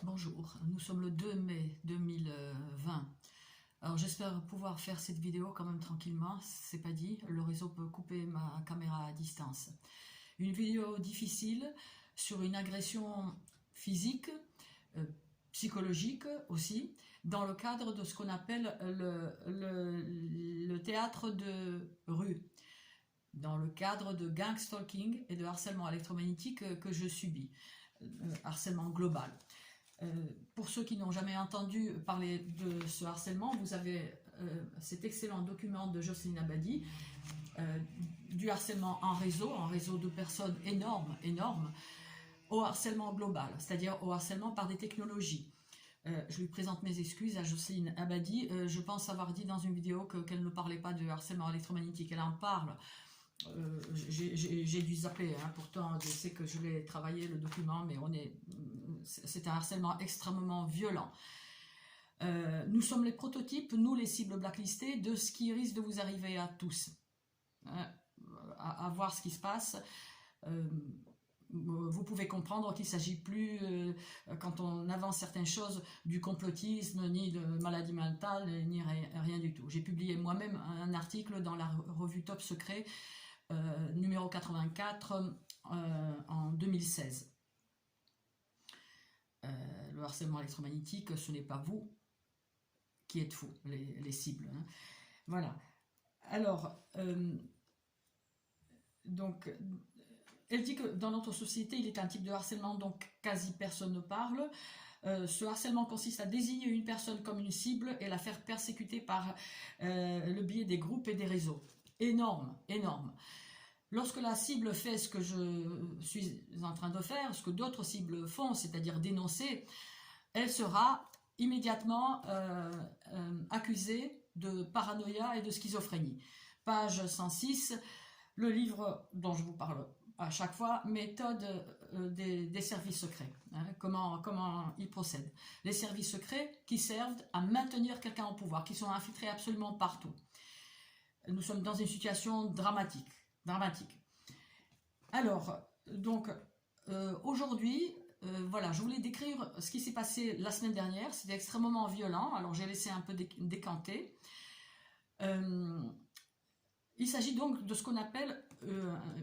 Bonjour, nous sommes le 2 mai 2020. Alors j'espère pouvoir faire cette vidéo quand même tranquillement, c'est pas dit, le réseau peut couper ma caméra à distance. Une vidéo difficile sur une agression physique, psychologique aussi, dans le cadre de ce qu'on appelle le théâtre de rue, dans le cadre de gang stalking et de harcèlement électromagnétique que je subis, harcèlement global. Pour ceux qui n'ont jamais entendu parler de ce harcèlement, vous avez cet excellent document de Jocelyne Abadi, du harcèlement en réseau de personnes énormes, au harcèlement global, c'est-à-dire au harcèlement par des technologies. Je lui présente mes excuses à Jocelyne Abadi. Je pense avoir dit dans une vidéo qu'elle ne parlait pas de harcèlement électromagnétique, elle en parle. J'ai dû zapper, hein. Pourtant je sais que je l'ai travaillé le document, mais c'est un harcèlement extrêmement violent. Nous sommes les prototypes, nous les cibles blacklistées, de ce qui risque de vous arriver à tous, hein, à voir ce qui se passe. Vous pouvez comprendre qu'il ne s'agit plus, quand on avance certaines choses, du complotisme, ni de maladie mentale, ni rien du tout. J'ai publié moi-même un article dans la revue Top Secret, numéro 84, en 2016. Le harcèlement électromagnétique, ce n'est pas vous qui êtes fous, les cibles, hein. Voilà. Alors, donc, elle dit que dans notre société, il est un type de harcèlement dont quasi personne ne parle. Ce harcèlement consiste à désigner une personne comme une cible et la faire persécuter par le biais des groupes et des réseaux. Énorme, énorme. Lorsque la cible fait ce que je suis en train de faire, ce que d'autres cibles font, c'est-à-dire dénoncer, elle sera immédiatement accusée de paranoïa et de schizophrénie. Page 106, le livre dont je vous parle à chaque fois, méthode des services secrets, hein, comment ils procèdent. Les services secrets qui servent à maintenir quelqu'un au pouvoir, qui sont infiltrés absolument partout. Nous sommes dans une situation dramatique. Alors, donc, aujourd'hui, voilà, je voulais décrire ce qui s'est passé la semaine dernière. C'était extrêmement violent, alors j'ai laissé un peu décanter. Il s'agit donc de ce qu'on appelle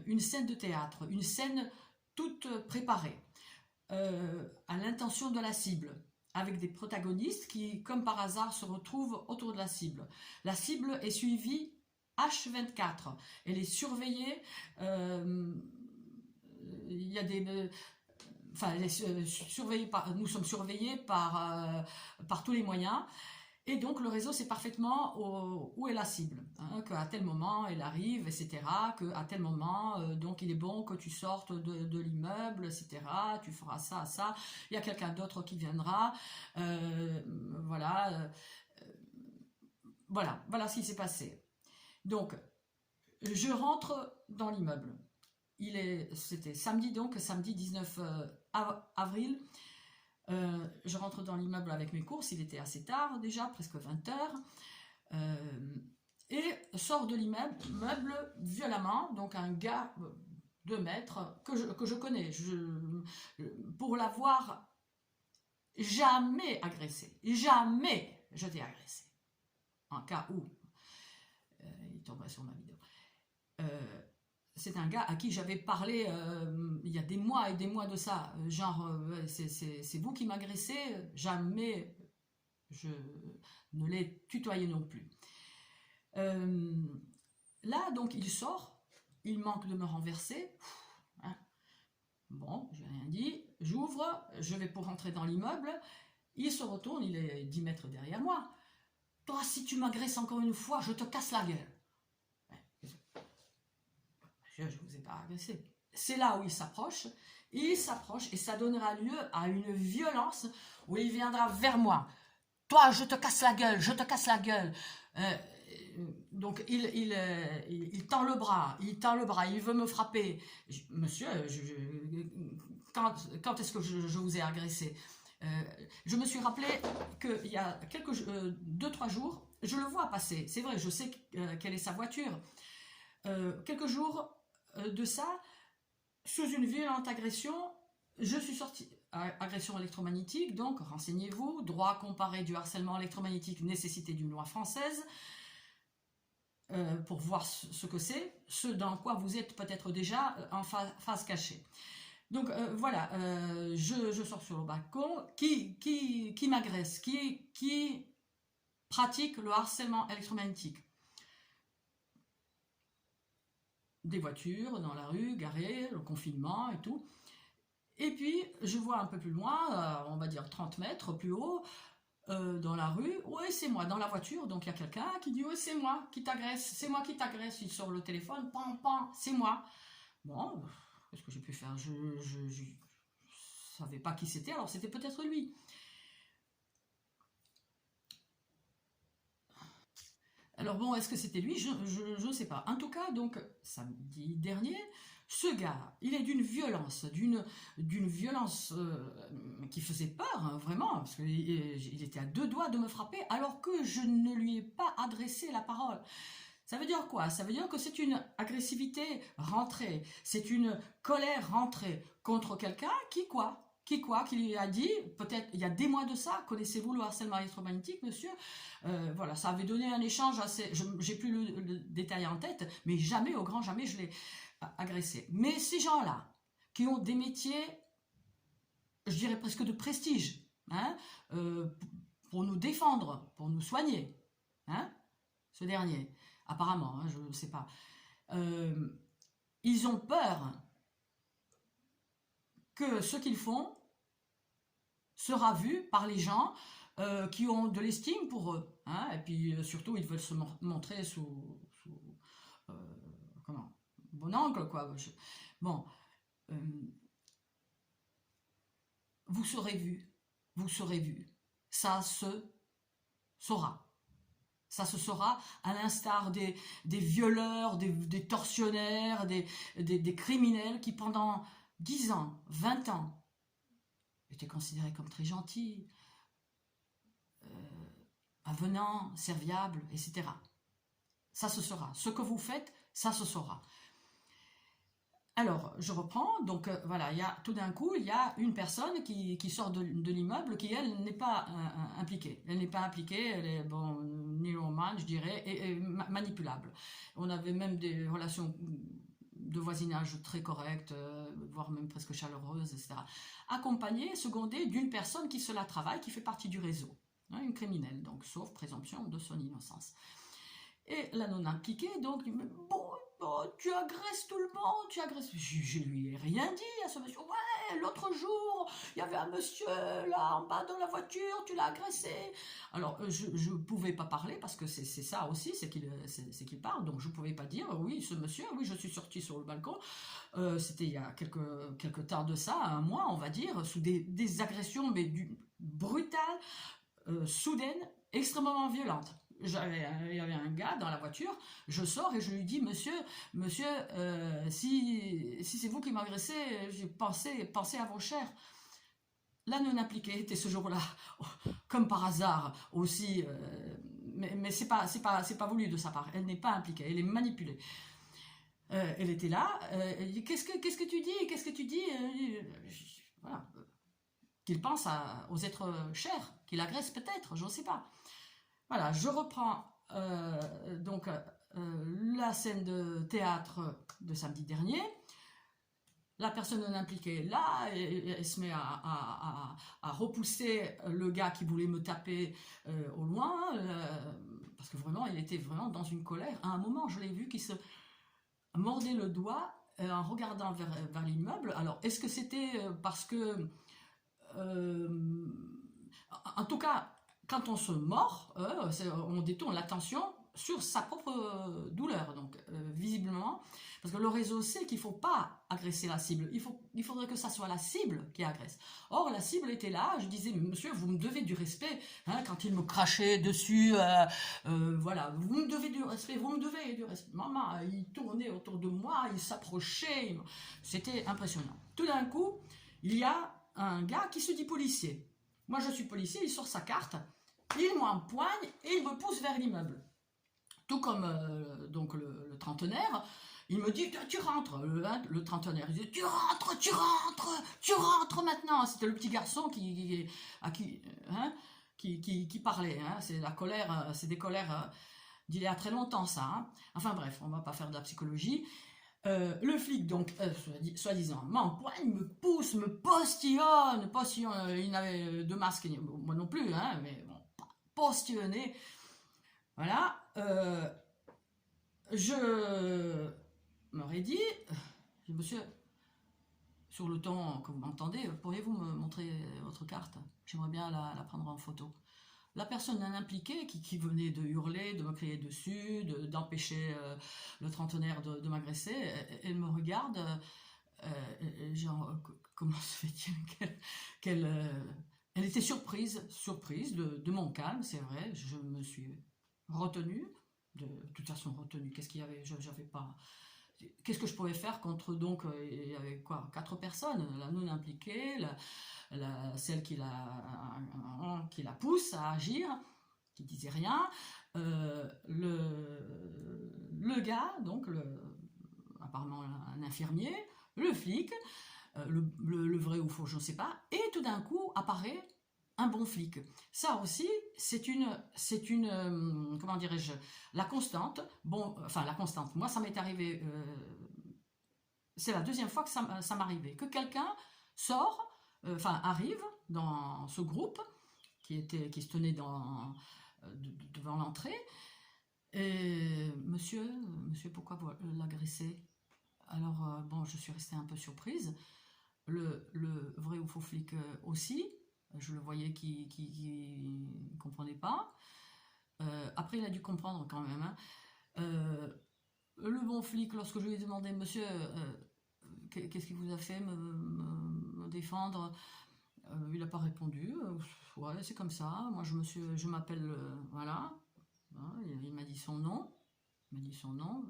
une scène de théâtre, une scène toute préparée, à l'intention de la cible, avec des protagonistes qui, comme par hasard, se retrouvent autour de la cible. La cible est suivie H24, elle est surveillée, il y a des... Enfin, elle est surveillée nous sommes surveillés par tous les moyens. Et donc le réseau sait parfaitement où est la cible, hein, qu'à tel moment elle arrive, etc., qu'à tel moment, donc il est bon que tu sortes de l'immeuble, etc., tu feras ça, ça, il y a quelqu'un d'autre qui viendra, voilà, voilà ce qui s'est passé. Donc, je rentre dans l'immeuble, c'était samedi, donc samedi 19 avril, je rentre dans l'immeuble avec mes courses, il était assez tard déjà, presque 20h, et sort de l'immeuble violemment, donc un gars 2 mètres que je connais, pour l'avoir jamais agressé, jamais je t'ai agressé, en cas où il tomberait sur ma vidéo. C'est un gars à qui j'avais parlé il y a des mois et des mois de ça, genre c'est vous qui m'agressez, jamais je ne l'ai tutoyé non plus. Là donc il sort, il manque de me renverser, hein. Bon, j'ai rien dit, j'ouvre, je vais pour rentrer dans l'immeuble, il se retourne, il est 10 mètres derrière moi. Toi, si tu m'agresses encore une fois, je te casse la gueule. Je ne vous ai pas agressé. C'est là où il s'approche et ça donnera lieu à une violence où il viendra vers moi. Toi, je te casse la gueule, je te casse la gueule. Donc il tend le bras, il veut me frapper. Monsieur, quand est-ce que je vous ai agressé? Je me suis rappelé qu'il y a 2-3 jours, je le vois passer, c'est vrai, je sais quelle est sa voiture. Quelques jours de ça, sous une violente agression, je suis sortie, agression électromagnétique, donc renseignez-vous, droit comparé du harcèlement électromagnétique, nécessité d'une loi française, pour voir ce que c'est, ce dans quoi vous êtes peut-être déjà en face cachée. Donc voilà, je sors sur le balcon, qui m'agresse, qui pratique le harcèlement électromagnétique. Des voitures dans la rue, garées, le confinement et tout. Et puis, je vois un peu plus loin, on va dire 30 mètres plus haut, dans la rue, ouais, c'est moi, dans la voiture, donc il y a quelqu'un qui dit, ouais, c'est moi qui t'agresse, c'est moi qui t'agresse, il sort le téléphone, pam, pam, c'est moi. Bon, qu'est-ce que j'ai pu faire? Je savais pas qui c'était, alors c'était peut-être lui. Alors bon, est-ce que c'était lui? Je ne sais pas. En tout cas, donc, samedi dernier, ce gars, il est d'une violence, d'une violence qui faisait peur, hein, vraiment, parce qu'il était à deux doigts de me frapper, alors que je ne lui ai pas adressé la parole. Ça veut dire quoi? Ça veut dire que c'est une agressivité rentrée, c'est une colère rentrée contre quelqu'un qui lui a dit, peut-être il y a des mois de ça, connaissez-vous le harcèlement électromagnétique, monsieur? Voilà, ça avait donné un échange assez, j'ai plus le détail en tête, mais jamais, au grand jamais, je l'ai agressé. Mais ces gens-là, qui ont des métiers, je dirais presque de prestige, hein, pour nous défendre, pour nous soigner, hein, ce dernier, apparemment, hein, je ne sais pas, ils ont peur que ce qu'ils font sera vu par les gens qui ont de l'estime pour eux, hein, et puis surtout ils veulent se montrer sous comment, bon angle, quoi. Bon, vous serez vu, ça se saura. Ça se saura, à l'instar des violeurs, des tortionnaires, des criminels qui pendant 10 ans, 20 ans, étaient considérés comme très gentils, avenants, serviables, etc. Ça se saura. Ce que vous faites, ça se saura. Alors, je reprends, donc voilà, tout d'un coup, il y a une personne qui sort de l'immeuble qui, elle, n'est pas impliquée. Elle n'est pas impliquée, elle est, bon, nylomane, je dirais, et manipulable. On avait même des relations de voisinage très correctes, voire même presque chaleureuses, etc. Accompagnée, secondée d'une personne qui se la travaille, qui fait partie du réseau, hein, une criminelle, donc, sauf présomption de son innocence. Et la non impliquée, donc, bon, tu agresses tout le monde, tu agresses. Je lui ai rien dit à ce monsieur. Ouais, l'autre jour, il y avait un monsieur là en bas dans la voiture, tu l'as agressé. Alors, je ne pouvais pas parler parce que c'est ça aussi, c'est qu'il parle. Donc, je ne pouvais pas dire, oui, ce monsieur, oui, je suis sortie sur le balcon. C'était il y a quelques temps de ça, un mois, on va dire, sous des agressions, mais brutales, soudaines, extrêmement violentes. Il y avait un gars dans la voiture, je sors et je lui dis, monsieur, si c'est vous qui m'agressez, j'ai pensé à vos chairs. La non appliquée était ce jour-là, comme par hasard aussi, mais c'est pas voulu de sa part, elle n'est pas impliquée, elle est manipulée. Elle était là, elle dit, qu'est-ce que tu dis, voilà. Qu'il pense aux êtres chers, qu'il agresse peut-être, je ne sais pas. Voilà, je reprends donc la scène de théâtre de samedi dernier. La personne non impliquée là, elle se met à repousser le gars qui voulait me taper au loin, parce que vraiment, il était vraiment dans une colère. À un moment, je l'ai vu qu'il se mordait le doigt en regardant vers l'immeuble. Alors, est-ce que c'était parce que... en tout cas... Quand on se mord, on détourne l'attention sur sa propre douleur. Donc, visiblement, parce que le réseau sait qu'il ne faut pas agresser la cible. Il faudrait que ça soit la cible qui agresse. Or, la cible était là. Je disais, monsieur, vous me devez du respect. Hein, quand il me crachait dessus, voilà, vous me devez du respect, vous me devez du respect. Maman, il tournait autour de moi, il s'approchait. C'était impressionnant. Tout d'un coup, il y a un gars qui se dit policier. Moi, je suis policier, il sort sa carte. Il m'empoigne et il me pousse vers l'immeuble. Tout comme donc le trentenaire, Il me dit, tu rentres, le trentenaire, il dit, tu rentres maintenant. C'était le petit garçon qui parlait, hein. C'est la colère, c'est des colères d'il y a très longtemps, ça, hein. Enfin bref, on va pas faire de la psychologie. Le flic, donc, soi-disant, m'empoigne, me pousse, me postillonne, il n'avait de masque, moi non plus, hein, mais bon, postillonné, voilà. Je m'aurais dit, monsieur, sur le ton que vous m'entendez, pourriez-vous me montrer votre carte? J'aimerais bien la prendre en photo. La personne non impliquée qui venait de hurler, de me crier dessus, d'empêcher le trentenaire de m'agresser, elle me regarde, genre, comment se fait-il qu'elle elle était surprise de mon calme, c'est vrai, je me suis retenue, de toute façon retenue, qu'est-ce qu'il y avait, j'avais pas... Qu'est-ce que je pouvais faire contre, donc, il y avait quoi, 4 personnes, la non impliquée, celle qui la pousse à agir, qui disait rien, le gars, donc, apparemment un infirmier, le flic, le vrai ou faux, je ne sais pas, et tout d'un coup apparaît un bon flic. Ça aussi, c'est une comment dirais-je, la constante. Bon, enfin la constante. Moi, ça m'est arrivé. C'est la deuxième fois que ça m'arrivait, que quelqu'un sort, enfin arrive dans ce groupe qui se tenait devant l'entrée. Et monsieur, pourquoi vous l'agressez? Alors bon, je suis restée un peu surprise. Le vrai ou faux flic aussi. Je le voyais qui ne comprenait pas. Après, il a dû comprendre quand même, hein. Le bon flic, lorsque je lui ai demandé, monsieur, qu'est-ce qui vous a fait me défendre, il n'a pas répondu. Ouais, c'est comme ça. Moi, je m'appelle, voilà. Il m'a dit son nom.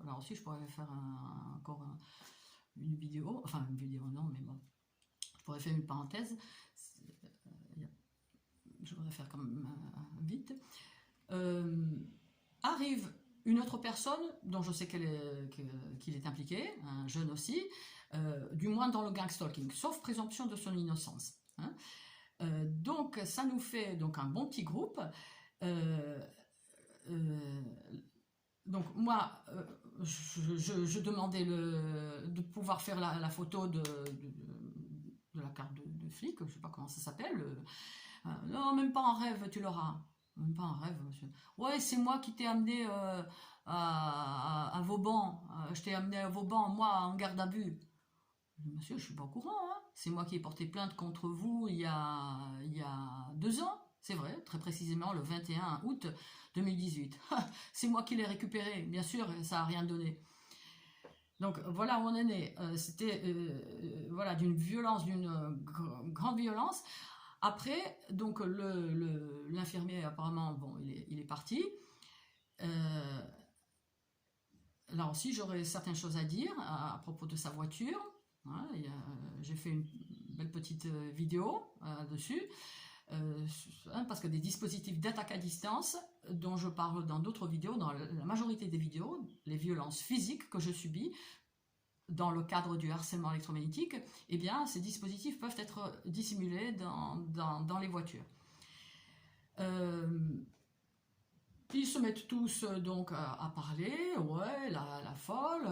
Là aussi, je pourrais faire encore une vidéo. Enfin, une vidéo, non, mais bon. Je pourrais faire une parenthèse. Je voudrais faire comme vite. Arrive une autre personne dont je sais qu'il est impliqué, un jeune aussi, du moins dans le gangstalking, sauf présomption de son innocence, hein. Donc ça nous fait donc un bon petit groupe. Donc moi, je demandais de pouvoir faire la photo de la carte de flic, je ne sais pas comment ça s'appelle. Non, même pas en rêve, tu l'auras. Même pas en rêve, monsieur. Ouais, c'est moi qui t'ai amené à Vauban. Je t'ai amené à Vauban, moi, en garde à vue. Monsieur, je suis pas au courant, hein. C'est moi qui ai porté plainte contre vous il y a 2 ans. C'est vrai, très précisément le 21 août 2018. C'est moi qui l'ai récupéré, bien sûr, ça n'a rien donné. Donc voilà où on en est. C'était voilà, d'une violence, d'une grande violence. Après, donc l'infirmier apparemment, bon, il est parti. Là aussi, j'aurais certaines choses à dire à propos de sa voiture. Hein, j'ai fait une belle petite vidéo dessus. Parce que des dispositifs d'attaque à distance, dont je parle dans d'autres vidéos, dans la majorité des vidéos, les violences physiques que je subis dans le cadre du harcèlement électromagnétique, eh bien, ces dispositifs peuvent être dissimulés dans les voitures. Ils se mettent tous donc à parler. Ouais, la folle,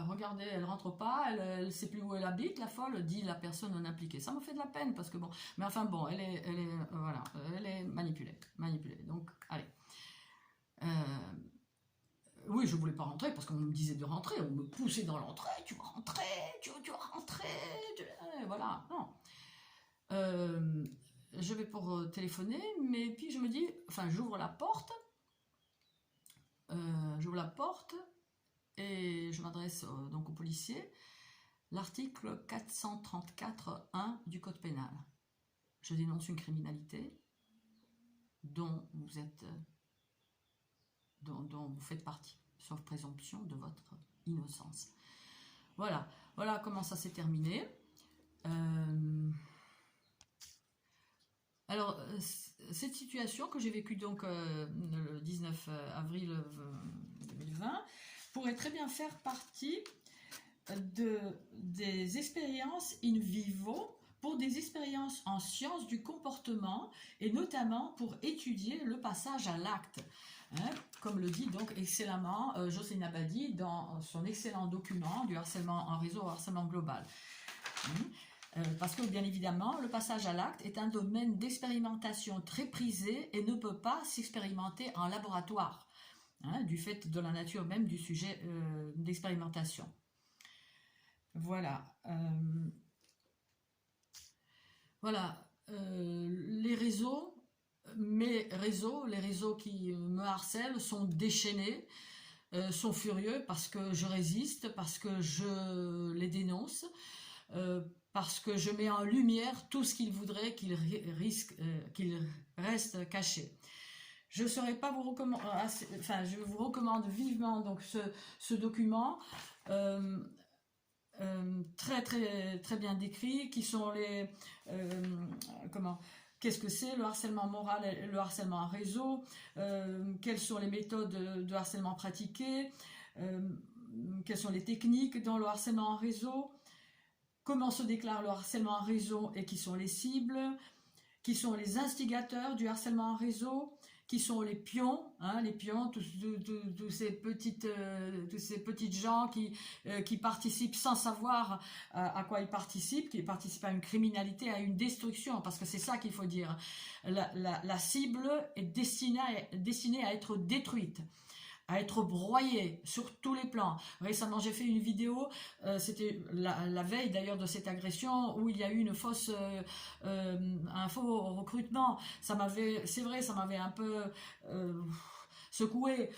regardez, elle rentre pas, elle sait plus où elle habite, la folle, dit la personne non impliquée. Ça me fait de la peine parce que bon, mais enfin bon, elle est manipulée. Donc, allez. Oui, je voulais pas rentrer parce qu'on me disait de rentrer, on me poussait dans l'entrée, tu vas rentrer, voilà, non. Je vais pour téléphoner, mais puis je me dis, enfin, j'ouvre la porte et je m'adresse donc au policier. L'article 434.1 du Code pénal. Je dénonce une criminalité dont vous faites partie, sauf présomption de votre innocence. Voilà comment ça s'est terminé. Alors, cette situation que j'ai vécue donc le 19 avril 2020 pourrait très bien faire partie des expériences in vivo pour des expériences en sciences du comportement et notamment pour étudier le passage à l'acte. Hein, comme le dit donc excellemment Jocelyne Abadi dans son excellent document du harcèlement en réseau, harcèlement global. Parce que bien évidemment, le passage à l'acte est un domaine d'expérimentation très prisé et ne peut pas s'expérimenter en laboratoire, hein, du fait de la nature même du sujet d'expérimentation. Voilà. Voilà. Les réseaux, les réseaux qui me harcèlent sont déchaînés, sont furieux parce que je résiste, parce que je les dénonce, parce que je mets en lumière tout ce qu'ils voudraient qu'il reste caché. Je vous recommande vivement donc ce document très bien décrit, qui sont les qu'est-ce que c'est le harcèlement moral et le harcèlement en réseau, quelles sont les méthodes de harcèlement pratiquées, quelles sont les techniques dans le harcèlement en réseau, comment se déclare le harcèlement en réseau et qui sont les cibles, qui sont les instigateurs du harcèlement en réseau, qui sont les pions, hein, tous ces petites gens qui participent sans savoir à quoi ils participent, qui participent à une criminalité, à une destruction, parce que c'est ça qu'il faut dire. La cible est destinée à être détruite, à être broyé sur tous les plans. Récemment, j'ai fait une vidéo, c'était la veille d'ailleurs de cette agression, où il y a eu un faux recrutement. C'est vrai, ça m'avait un peu secoué.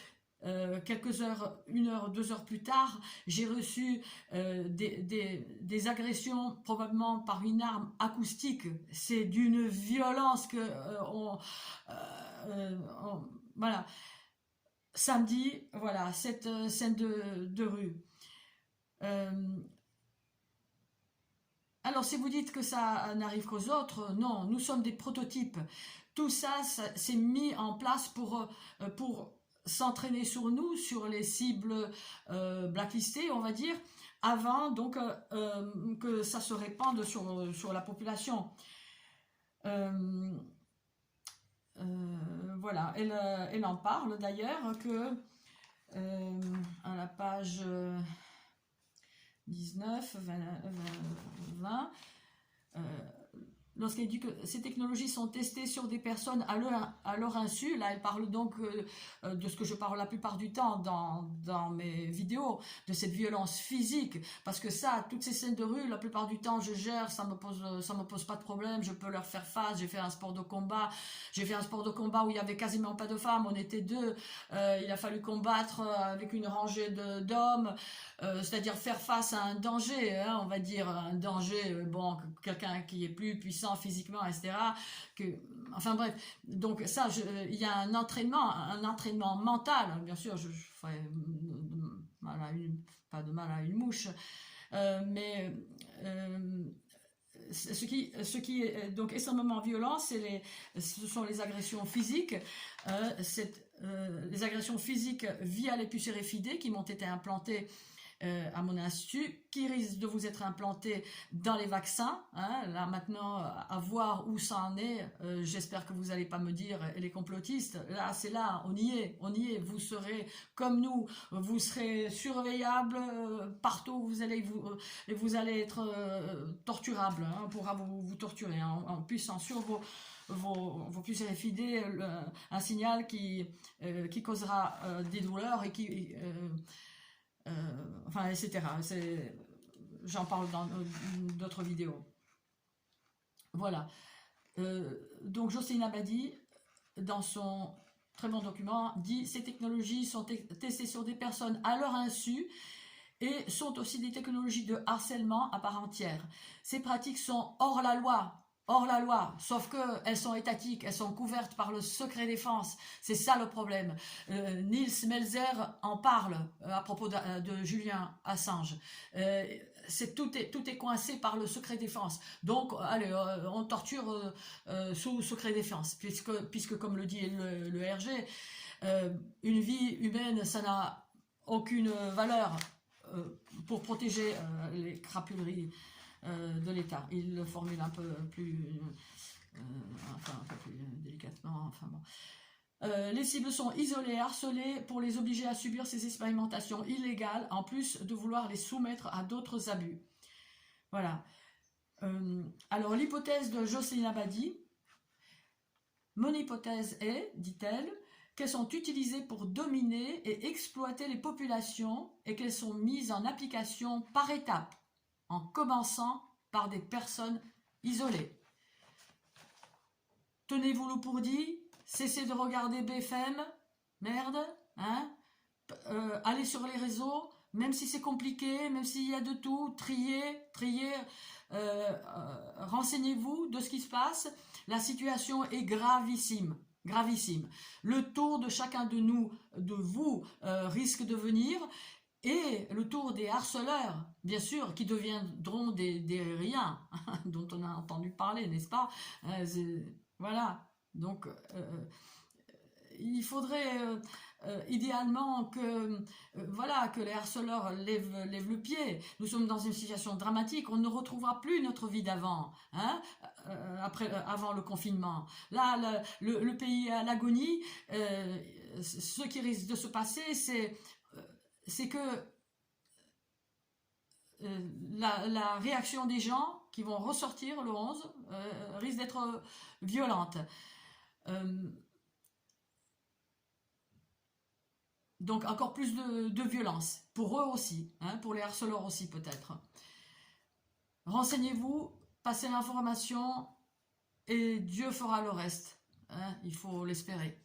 Quelques heures, 1 heure, 2 heures plus tard, j'ai reçu des agressions probablement par une arme acoustique. C'est d'une violence que voilà. Samedi, voilà, cette scène de rue. Alors, si vous dites que ça n'arrive qu'aux autres, non, nous sommes des prototypes. Tout ça s'est mis en place pour s'entraîner sur nous, sur les cibles blacklistées, on va dire, avant donc que ça se répande sur la population. Voilà, elle en parle d'ailleurs que à la page 19, 20, lorsqu'elle dit que ces technologies sont testées sur des personnes à leur insu, là elle parle donc de ce que je parle la plupart du temps dans mes vidéos, de cette violence physique, parce que ça, toutes ces scènes de rue, la plupart du temps je gère, ça me pose pas de problème, je peux leur faire face. J'ai fait un sport de combat où il y avait quasiment pas de femmes, on était 2, il a fallu combattre avec une rangée d'hommes, c'est-à-dire faire face à un danger, hein, on va dire un danger, quelqu'un qui est plus puissant physiquement, etc. Enfin bref, donc ça, il y a un entraînement mental, bien sûr, je ferai pas de mal à une mouche, mais ce qui est donc extrêmement violent, ce sont les agressions physiques, les agressions physiques via les puces RFID qui m'ont été implantées à mon institut, qui risque de vous être implanté dans les vaccins, hein, là maintenant à voir où ça en est. J'espère que vous n'allez pas me dire les complotistes, là c'est là, on y est, vous serez comme nous, vous serez surveillables partout où vous allez, et vous allez être torturables, hein, on pourra vous torturer, hein, en puissant sur vos puces RFID un signal qui causera des douleurs et qui enfin, etc. J'en parle dans d'autres vidéos. Voilà. Donc, Jocelyne Abadi, dans son très bon document, dit « Ces technologies sont testées sur des personnes à leur insu et sont aussi des technologies de harcèlement à part entière. Ces pratiques sont hors la loi, sauf qu'elles sont étatiques, elles sont couvertes par le secret défense. C'est ça le problème. Nils Melzer en parle à propos de Julian Assange. Tout est coincé par le secret défense. Donc, allez, on torture sous secret défense, puisque comme le dit le RG, une vie humaine, ça n'a aucune valeur. pour protéger les crapuleries de l'État. Il le formule un peu plus, un peu plus délicatement. Enfin bon. Les cibles sont isolées, harcelées pour les obliger à subir ces expérimentations illégales, en plus de vouloir les soumettre à d'autres abus. Voilà. Alors l'hypothèse de Jocelyne Abadi, mon hypothèse est, dit-elle, qu'elles sont utilisées pour dominer et exploiter les populations et qu'elles sont mises en application par étapes, en commençant par des personnes isolées. Tenez-vous-le pour dit, cessez de regarder BFM, merde, hein, allez sur les réseaux, même si c'est compliqué, même s'il y a de tout, triez, renseignez-vous de ce qui se passe. La situation est gravissime, gravissime. Le tour de chacun de nous, de vous, risque de venir, et le tour des harceleurs, bien sûr, qui deviendront des riens, dont on a entendu parler, n'est-ce pas? Voilà, donc il faudrait idéalement que, voilà, que les harceleurs lèvent le pied. Nous sommes dans une situation dramatique, on ne retrouvera plus notre vie d'avant, hein, avant le confinement. Là, le pays est à l'agonie. Ce qui risque de se passer, c'est que la réaction des gens qui vont ressortir le 11 risque d'être violente. Donc encore plus de violence, pour eux aussi, hein, pour les harceleurs aussi peut-être. Renseignez-vous, passez l'information et Dieu fera le reste, hein, il faut l'espérer.